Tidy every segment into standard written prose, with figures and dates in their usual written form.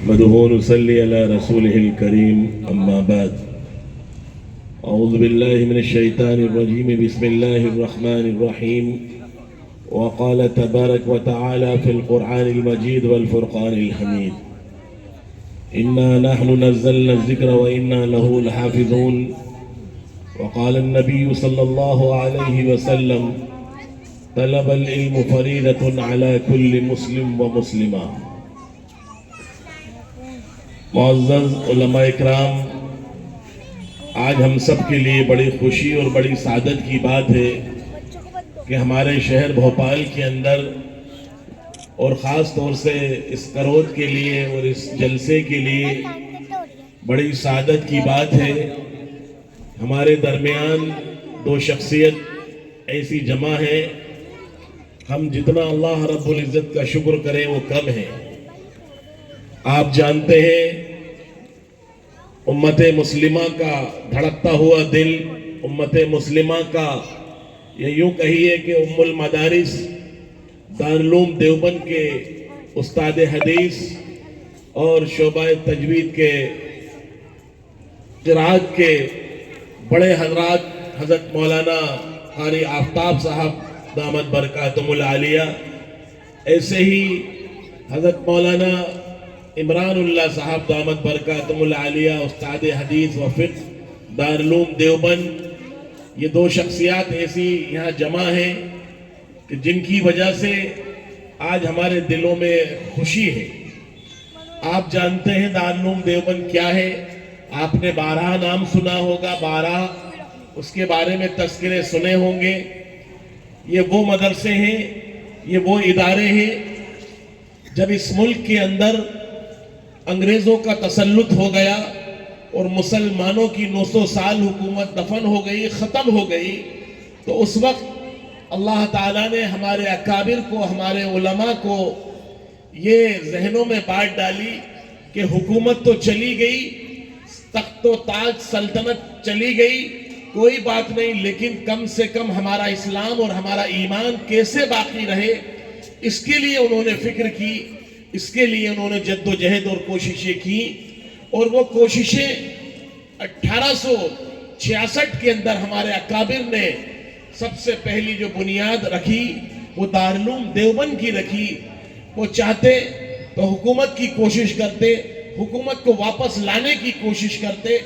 نحمده ونصلي على رسوله الكريم أما بعد أعوذ بالله من الشيطان الرجيم بسم الله الرحمن الرحيم وقال تبارك وتعالى في القرآن المجيد والفرقان الحميد إنا نحن نزلنا الذكر وإنا له لحافظون وقال النبي صلى الله عليه وسلم طلب العلم فريضة على كل مسلم ومسلمة. معزز علماء اکرام، آج ہم سب کے لیے بڑی خوشی اور بڑی سعادت کی بات ہے کہ ہمارے شہر بھوپال کے اندر اور خاص طور سے اس کرود کے لیے اور اس جلسے کے لیے بڑی سعادت کی بات ہے. ہمارے درمیان دو شخصیت ایسی جمع ہے، ہم جتنا اللہ رب العزت کا شکر کریں وہ کم ہے. آپ جانتے ہیں امت مسلمہ کا دھڑکتا ہوا دل، امت مسلمہ کا یہ یوں کہیے کہ ام المدارس دارالعلوم دیوبند کے استاد حدیث اور شعبہ تجوید کے قرات کے بڑے حضرات حضرت مولانا قاری آفتاب صاحب دامت برکاتہم العالیہ، ایسے ہی حضرت مولانا عمران اللہ صاحب دامت برکاتہم العالیہ استاد حدیث و فقہ دارالعلوم دیوبند، یہ دو شخصیات ایسی یہاں جمع ہیں کہ جن کی وجہ سے آج ہمارے دلوں میں خوشی ہے. آپ جانتے ہیں دارالعلوم دیوبند کیا ہے، آپ نے 12 نام سنا ہوگا، 12 اس کے بارے میں تذکرے سنے ہوں گے. یہ وہ مدرسے ہیں، یہ وہ ادارے ہیں جب اس ملک کے اندر انگریزوں کا تسلط ہو گیا اور مسلمانوں کی 900 سال حکومت دفن ہو گئی، ختم ہو گئی، تو اس وقت اللہ تعالیٰ نے ہمارے اکابر کو، ہمارے علماء کو یہ ذہنوں میں بات ڈالی کہ حکومت تو چلی گئی، تخت و تاج سلطنت چلی گئی، کوئی بات نہیں، لیکن کم سے کم ہمارا اسلام اور ہمارا ایمان کیسے باقی رہے، اس کے لیے انہوں نے فکر کی، اس کے لیے انہوں نے جد و جہد اور کوششیں کی. اور وہ کوششیں 1866 کے اندر ہمارے اکابر نے سب سے پہلی جو بنیاد رکھی وہ دارالعلوم دیوبند کی رکھی. وہ چاہتے تو حکومت کی کوشش کرتے، حکومت کو واپس لانے کی کوشش کرتے،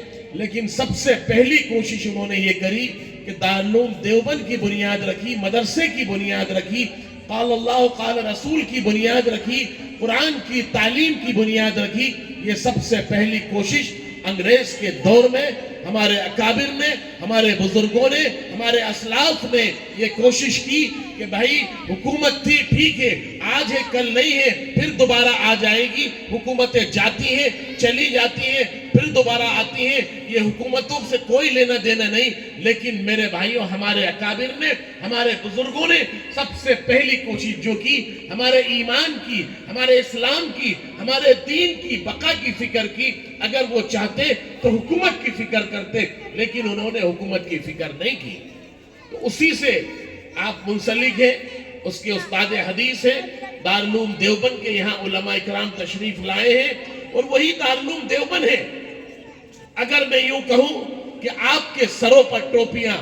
لیکن سب سے پہلی کوشش انہوں نے یہ کری کہ دارالعلوم دیوبند کی بنیاد رکھی، مدرسے کی بنیاد رکھی، قال اللہ قال رسول کی بنیاد رکھی، قرآن کی تعلیم کی بنیاد رکھی. یہ سب سے پہلی کوشش انگریز کے دور میں ہمارے اکابر نے، ہمارے بزرگوں نے، ہمارے اسلاف نے یہ کوشش کی کہ بھائی حکومت تھی ٹھیک ہے، آج ہے کل نہیں ہے، پھر دوبارہ آ جائے گی. حکومتیں جاتی ہیں، چلی جاتی ہیں، پھر دوبارہ آتی ہیں، یہ حکومتوں سے کوئی لینا دینا نہیں. لیکن میرے بھائیوں، ہمارے اکابر نے، ہمارے بزرگوں نے سب سے پہلی کوشش جو کی، ہمارے ایمان کی، ہمارے اسلام کی، ہمارے دین کی بقا کی فکر کی. اگر وہ چاہتے تو حکومت کی فکر کرتے، لیکن انہوں نے حکومت کی فکر نہیں کی. تو اسی سے آپ منسلک ہیں، اس کے استاد حدیث ہیں، دارالعلوم دیوبند کے یہاں علماء اکرام تشریف لائے ہیں، اور وہی دارالعلوم دیوبند ہے. اگر میں یوں کہوں کہ آپ کے سروں پر ٹوپیاں،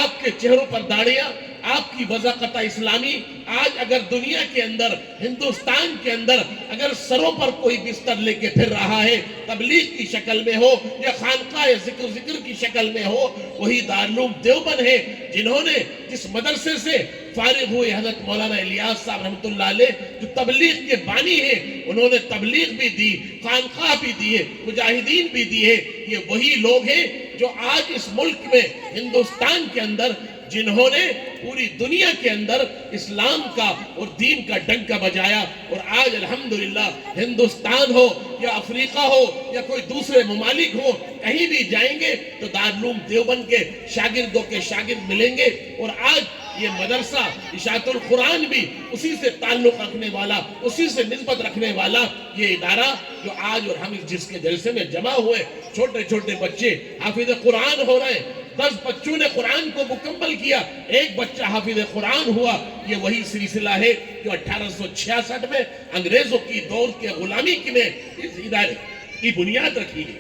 آپ کے چہروں پر داڑیاں، آپ کی وضاقت اسلامی، آج اگر دنیا کے اندر، ہندوستان کے اندر اگر سروں پر کوئی بستر لے کے پھر رہا ہے، تبلیغ کی شکل میں ہو یا خانقاہ ذکر کی شکل میں ہو، وہی دارالعلوم دیوبند ہے. جنہوں نے جس مدرسے سے فارغ ہوئے حضرت مولانا الیاس صاحب رحمۃ اللہ علیہ، جو تبلیغ کے بانی ہیں، انہوں نے تبلیغ بھی دی، خانقاہ بھی دیے، مجاہدین بھی دیے. یہ وہی لوگ ہیں جو آج اس ملک میں، ہندوستان کے اندر، جنہوں نے پوری دنیا کے اندر اسلام کا اور دین کا ڈنکا بجایا. اور آج الحمدللہ ہندوستان ہو یا افریقہ ہو یا کوئی دوسرے ممالک ہو، کہیں بھی جائیں گے تو دارالعلوم دیوبند کے شاگردوں کے شاگرد ملیں گے. اور آج یہ مدرسہ اشاعت القرآن بھی اسی سے تعلق رکھنے والا، اسی سے نسبت رکھنے والا یہ ادارہ، جو آج اور ہم جس کے جلسے میں جمع ہوئے، چھوٹے چھوٹے بچے حافظ قرآن ہو رہے ہیں، 10 بچوں نے قرآن کو مکمل کیا، ایک بچہ حافظ قرآن ہوا۔ یہ وہی سلسلہ ہے جو 1866 میں انگریزوں کی دور کے غلامی میں اس ادارے کی بنیاد رکھی ہے۔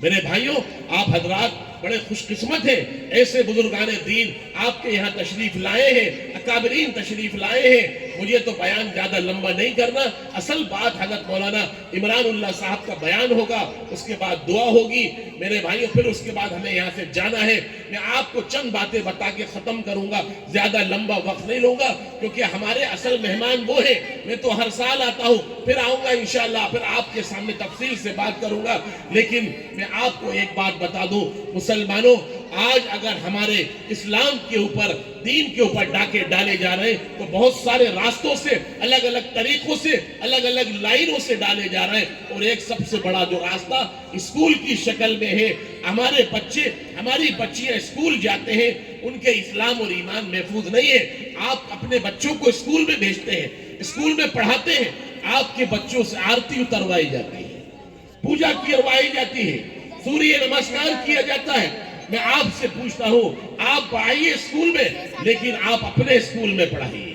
میرے بھائیوں، آپ حضرات بڑے خوش قسمت ہیں، ایسے بزرگان دین آپ کے یہاں تشریف لائے ہیں، اکابرین تشریف لائے ہیں۔ مجھے تو بیان زیادہ لمبا نہیں کرنا، اصل بات حضرت مولانا عمران اللہ صاحب کا بیان ہوگا، اس کے بعد دعا ہوگی میرے بھائیوں، پھر اس کے بعد ہمیں یہاں سے جانا ہے۔ میں آپ کو چند باتیں بتا کے ختم کروں گا، زیادہ لمبا وقت نہیں لوں گا، کیونکہ ہمارے اصل مہمان وہ ہیں۔ میں تو ہر سال آتا ہوں، پھر آؤں گا انشاءاللہ، پھر آپ کے سامنے تفصیل سے بات کروں گا، لیکن میں آپ کو ایک بات بتا دوں مسلمانوں، آج اگر ہمارے اسلام کے اوپر، دین کے اوپر ڈاکے ڈالے جا رہے ہیں تو بہت سارے راستوں سے، الگ الگ طریقوں سے، الگ الگ لائنوں سے ڈالے جا رہے ہیں، اور ایک سب سے بڑا جو راستہ اسکول کی شکل میں ہے۔ ہمارے بچے، ہماری بچیاں اسکول جاتے ہیں، ان کے اسلام اور ایمان محفوظ نہیں ہے۔ آپ اپنے بچوں کو اسکول میں بھیجتے ہیں، اسکول میں پڑھاتے ہیں، آپ کے بچوں سے آرتی اتروائی جاتی ہے، پوجا کروائی جاتی ہے، سوریہ نمسکار کیا جاتا ہے۔ میں آپ سے پوچھتا ہوں، آپ آئیے اسکول میں، لیکن آپ اپنے اسکول میں پڑھائیے،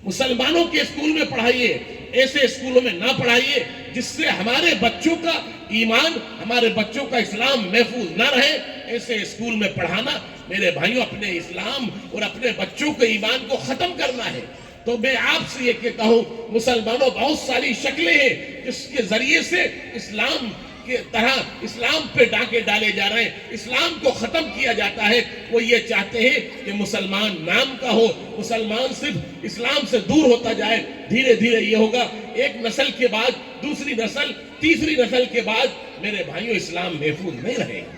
مسلمانوں کے اسکول میں پڑھائیے، ایسے اسکولوں میں نہ پڑھائیے جس سے ہمارے بچوں کا ایمان، ہمارے بچوں کا اسلام محفوظ نہ رہے۔ ایسے اسکول میں پڑھانا میرے بھائیوں اپنے اسلام اور اپنے بچوں کے ایمان کو ختم کرنا ہے۔ تو میں آپ سے یہ کہتا ہوں مسلمانوں، بہت ساری شکلیں ہیں جس کے ذریعے سے اسلام کی طرح اسلام پہ ڈاکے ڈالے جا رہے ہیں، اسلام کو ختم کیا جاتا ہے۔ وہ یہ چاہتے ہیں کہ مسلمان نام کا ہو، مسلمان صرف اسلام سے دور ہوتا جائے۔ دھیرے دھیرے یہ ہوگا، ایک نسل کے بعد دوسری نسل، تیسری نسل کے بعد میرے بھائیوں اسلام محفوظ نہیں رہے گا۔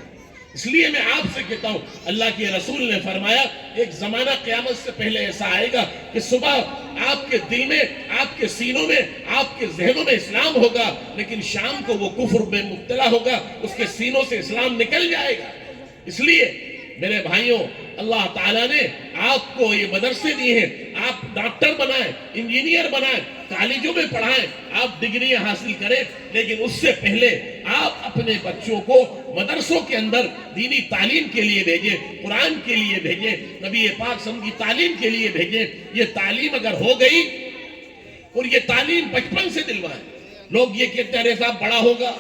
اس لیے میں آپ سے کہتا ہوں، اللہ کے رسول نے فرمایا ایک زمانہ قیامت سے پہلے ایسا آئے گا کہ صبح آپ کے دل میں، آپ کے سینوں میں، آپ کے ذہنوں میں اسلام ہوگا، لیکن شام کو وہ کفر میں مبتلا ہوگا، اس کے سینوں سے اسلام نکل جائے گا۔ اس لیے میرے بھائیوں، اللہ تعالیٰ نے آپ کو یہ مدرسے دیے ہیں، آپ ڈاکٹر بنائیں، انجینئر بنائیں، کالجوں میں پڑھائیں، آپ ڈگریاں حاصل کریں، لیکن اس سے پہلے آپ اپنے بچوں کو مدرسوں کے اندر دینی تعلیم کے لیے بھیجیں، قرآن کے لیے بھیجیں، نبی پاک صلی اللہ علیہ وسلم کی تعلیم کے لیے بھیجیں۔ یہ تعلیم اگر ہو گئی، اور یہ تعلیم بچپن سے دلوائیں۔ لوگ یہ کہتے ہیں ارے صاحب بڑا ہوگا،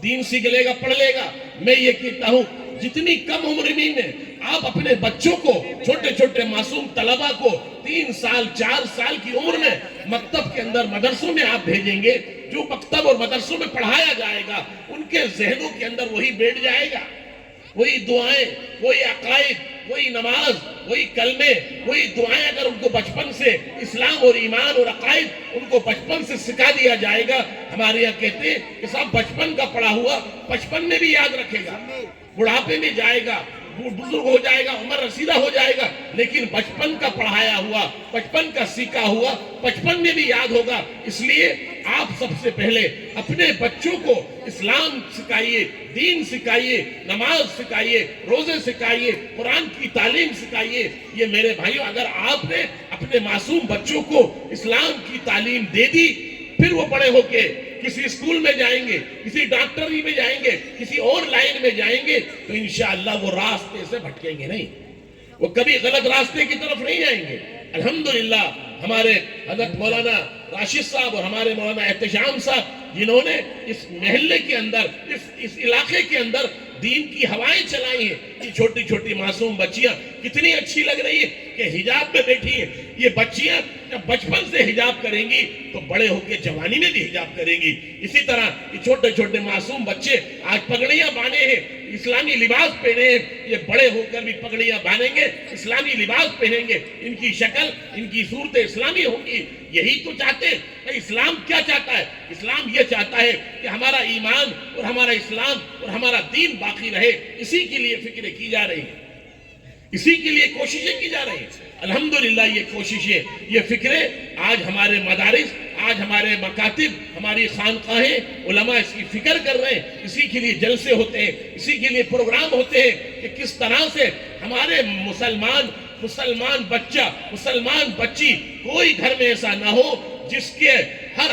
دین سیکھ لے گا، پڑھ لے گا۔ میں یہ کہتا ہوں جتنی کم عمر میں آپ اپنے بچوں کو، چھوٹے چھوٹے معصوم طلبہ کو 3 سال 4 سال کی عمر میں مکتب کے اندر، مدرسوں میں آپ بھیجیں گے، جو مکتب اور مدرسوں میں پڑھایا جائے گا ان کے ذہنوں کے اندر وہی بیٹھ جائے گا، وہی دعائیں، وہی عقائد، وہی نماز، وہی کلمے، وہی دعائیں۔ اگر ان کو بچپن سے اسلام اور ایمان اور عقائد ان کو بچپن سے سکھا دیا جائے گا، ہمارے یہاں کہتے ہیں کہ صاحب بچپن کا پڑھا ہوا بچپن میں بھی یاد رکھے گا، بڑھاپے میں جائے گا، بزرگ ہو جائے گا، عمر رسیدہ ہو جائے گا، لیکن بچپن کا پڑھایا ہوا، بچپن کا سیکھا ہوا بچپن میں بھی یاد ہوگا۔ اس لیے آپ سب سے پہلے اپنے بچوں کو اسلام سکھائیے، دین سکھائیے، نماز سکھائیے، روزے سکھائیے، قرآن کی تعلیم سکھائیے۔ یہ میرے بھائیوں اگر آپ نے اپنے معصوم بچوں کو اسلام کی تعلیم دے دی، پھر وہ بڑے ہو کے کسی اسکول میں جائیں گے، کسی ڈاکٹری میں جائیں گے، کسی اور لائن میں جائیں گے، تو انشاءاللہ وہ راستے سے بھٹکیں گے نہیں، وہ کبھی غلط راستے کی طرف نہیں جائیں گے۔ الحمدللہ ہمارے حضرت مولانا راشد صاحب اور ہمارے مولانا احتشام صاحب، جنہوں نے اس محلے کے اندر، اس علاقے کے اندر دین کی ہوائیں چلائی ہیں، یہ چھوٹی چھوٹی معصوم بچیاں کتنی اچھی لگ رہی ہیں کہ حجاب میں بیٹھی ہیں۔ یہ بچیاں جب بچپن سے حجاب کریں گی تو بڑے ہو کے جوانی میں بھی حجاب کریں گی۔ اسی طرح یہ چھوٹے چھوٹے معصوم بچے آج پگڑیاں باندھے ہیں، اسلامی لباس پہنے ہیں، یہ بڑے ہو کر بھی پگڑیاں باندھیں گے، اسلامی لباس پہنیں گے، ان کی شکل، ان کی صورت اسلامی ہوگی۔ یہی تو چاہتے ہیں۔ اسلام کیا چاہتا ہے؟ اسلام یہ چاہتا ہے کہ ہمارا ایمان اور ہمارا اسلام اور ہمارا دین باقی رہے۔ اسی کے لیے فکریں کی جا رہی ہیں، اسی کے لیے کوششیں کی جا رہی ہیں۔ الحمدللہ یہ کوششیں، یہ فکریں آج ہمارے مدارس، آج ہمارے مکاتب، ہماری خانقاہیں، علماء اس کی فکر کر رہے ہیں۔ اسی کے لیے جلسے ہوتے ہیں، اسی کے لیے پروگرام ہوتے ہیں کہ کس طرح سے ہمارے مسلمان بچہ، مسلمان بچی، کوئی گھر میں ایسا نہ ہو جس کے ہر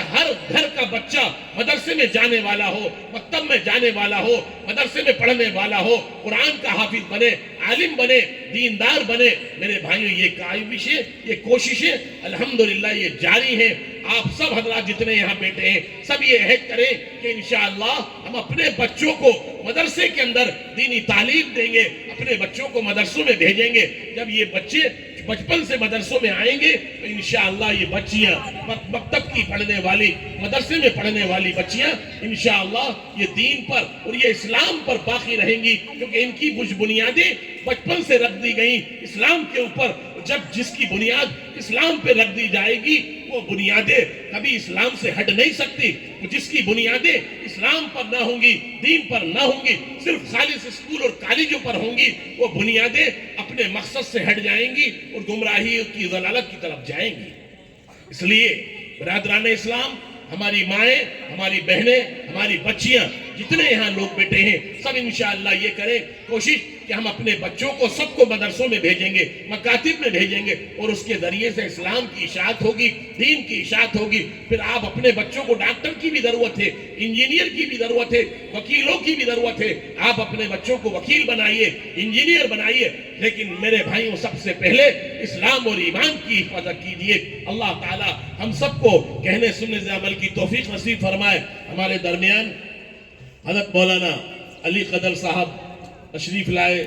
گھر کا بچہ مدرسے میں جانے والا ہو، مکتب میں جانے والا ہو، مدرسے میں پڑھنے والا ہو، قرآن کا حافظ بنے، عالم بنے، دیندار بنے۔ میرے بھائیوں، یہ کاوشیں، یہ کوششیں الحمدللہ یہ جاری ہیں۔ آپ سب حضرات جتنے یہاں بیٹھے ہیں، سب یہ عہد کریں کہ انشاءاللہ ہم اپنے بچوں کو مدرسے کے اندر دینی تعلیم دیں گے، اپنے بچوں کو مدرسوں میں بھیجیں گے۔ جب یہ بچے بچپن سے مدرسوں میں آئیں گے تو انشاءاللہ یہ بچیاں مکتب کی پڑھنے والی، مدرسے میں پڑھنے والی بچیاں انشاءاللہ یہ دین پر اور یہ اسلام پر باقی رہیں گی، کیونکہ ان کی کچھ بنیادیں بچپن سے رکھ دی گئیں اسلام کے اوپر۔ جب جس کی بنیاد اسلام پہ رکھ دی جائے گی وہ بنیادیں کبھی اسلام سے ہٹ نہیں سکتی۔ جس کی بنیادیں اسلام پر نہ ہوں گی، دین پر نہ ہوں گی، صرف خالص اسکول اور کالجوں پر ہوں گی، وہ بنیادیں اپنے مقصد سے ہٹ جائیں گی اور گمراہی کی ضلالت کی طرف جائیں گی۔ اس لیے برادران اسلام، ہماری مائیں، ہماری بہنیں، ہماری بچیاں، جتنے یہاں لوگ بیٹھے ہیں، سب انشاءاللہ یہ کریں کوشش کہ ہم اپنے بچوں کو سب کو مدرسوں میں بھیجیں گے، مکاتب میں بھیجیں گے، اور اس کے ذریعے سے اسلام کی اشاعت ہوگی، دین کی اشاعت ہوگی۔ پھر آپ اپنے بچوں کو ڈاکٹر کی بھی ضرورت ہے، انجینئر کی بھی ضرورت ہے، وکیلوں کی بھی ضرورت ہے۔ آپ اپنے بچوں کو وکیل بنائیے، انجینئر بنائیے، لیکن میرے بھائیوں سب سے پہلے اسلام اور ایمان کی حفاظت کیجیے۔ اللہ تعالی ہم سب کو کہنے سننے سے عمل کی توفیق نصیب فرمائے۔ ہمارے درمیان حضرت مولانا علی قدر صاحب تشریف لائے،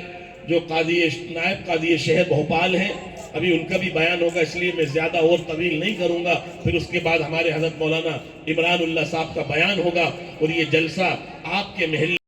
جو نائب قاضی شہر بھوپال ہیں۔ ابھی ان کا بھی بیان ہوگا، اس لیے میں زیادہ اور طویل نہیں کروں گا۔ پھر اس کے بعد ہمارے حضرت مولانا عمران اللہ صاحب کا بیان ہوگا، اور یہ جلسہ آپ کے محل